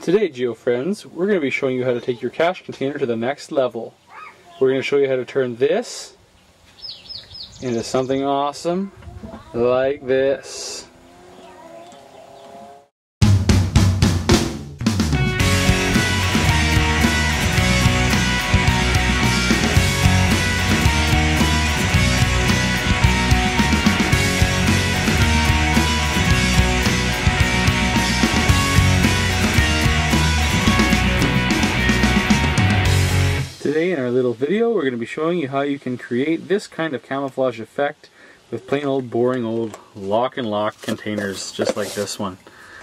Today, Geo friends, we're going to be showing you how to take your cache container to the next level. We're going to show you how to turn this into something awesome like this. Today in our little video we're going to be showing you how you can create this kind of camouflage effect with plain old boring old lock and lock containers just like this one.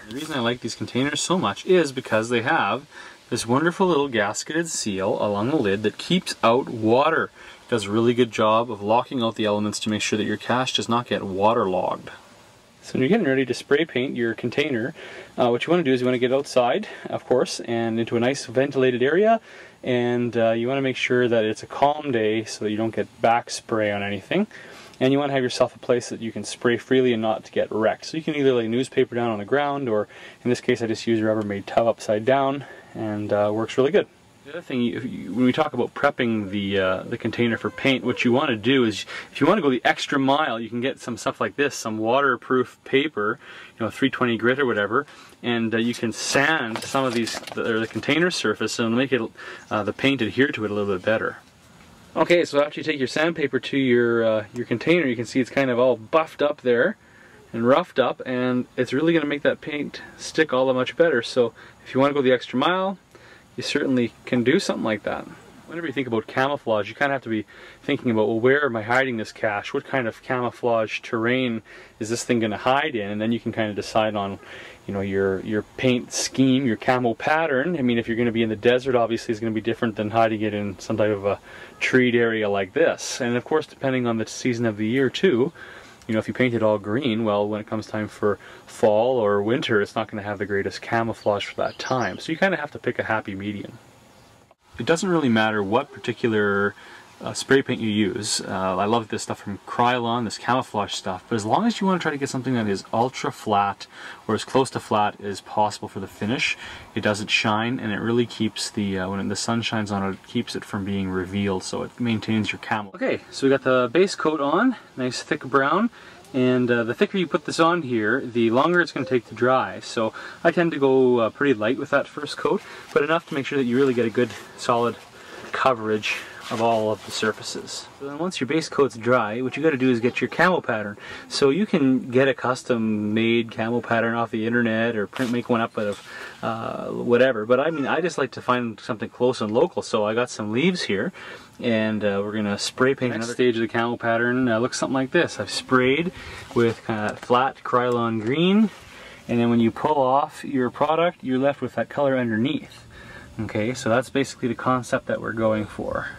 The reason I like these containers so much is because they have this wonderful little gasketed seal along the lid that keeps out water. It does a really good job of locking out the elements to make sure that your cache does not get waterlogged. So when you're getting ready to spray paint your container, what you want to do is you want to get outside, of course, and into a nice ventilated area, and you want to make sure that it's a calm day so that you don't get back spray on anything. And you want to have yourself a place that you can spray freely and not to get wrecked. So you can either lay newspaper down on the ground, or in this case I just use a Rubbermaid tub upside down, and works really good. The other thing, when we talk about prepping the container for paint, what you want to do is, if you want to go the extra mile, you can get some stuff like this, some waterproof paper, 320 grit or whatever, and you can sand some of these, the container surface, and make it the paint adhere to it a little bit better. Okay, so after you take your sandpaper to your container, you can see it's kind of all buffed up there and roughed up, and it's really going to make that paint stick all that much better. So if you want to go the extra mile, you certainly can do something like that. Whenever you think about camouflage, you kind of have to be thinking about, well, where am I hiding this cache? What kind of camouflage terrain is this thing going to hide in? And then you can kind of decide on, your paint scheme, your camo pattern. I mean, if you're going to be in the desert, obviously it's going to be different than hiding it in some type of a treed area like this. And of course, depending on the season of the year too, if you paint it all green, well, when it comes time for fall or winter, it's not going to have the greatest camouflage for that time. So you kind of have to pick a happy medium. It doesn't really matter what particular spray paint you use. I love this stuff from Krylon, this camouflage stuff, but as long as you want to try to get something that is ultra flat or as close to flat as possible for the finish, it doesn't shine, and it really keeps the, when the sun shines on it, it keeps it from being revealed, so it maintains your camo. Okay, so we got the base coat on, nice thick brown, and the thicker you put this on here, the longer it's going to take to dry. So I tend to go pretty light with that first coat, but enough to make sure that you really get a good solid coverage of all of the surfaces. So then once your base coat's dry, what you got to do is get your camo pattern. So you can get a custom made camo pattern off the internet or make one up out of whatever, but I mean, I just like to find something close and local. So I got some leaves here, and we're going to spray paint another stage of the camo pattern. Looks something like this. I've sprayed with kind of flat Krylon green, and then when you pull off your product, you're left with that color underneath. Okay, so that's basically the concept that we're going for.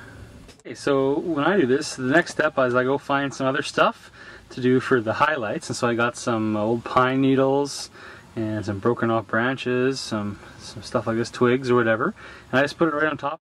Okay, so when I do this, the next step is I go find some other stuff to do for the highlights, and so I got some old pine needles and some broken off branches, some stuff like this, twigs or whatever, and I just put it right on top.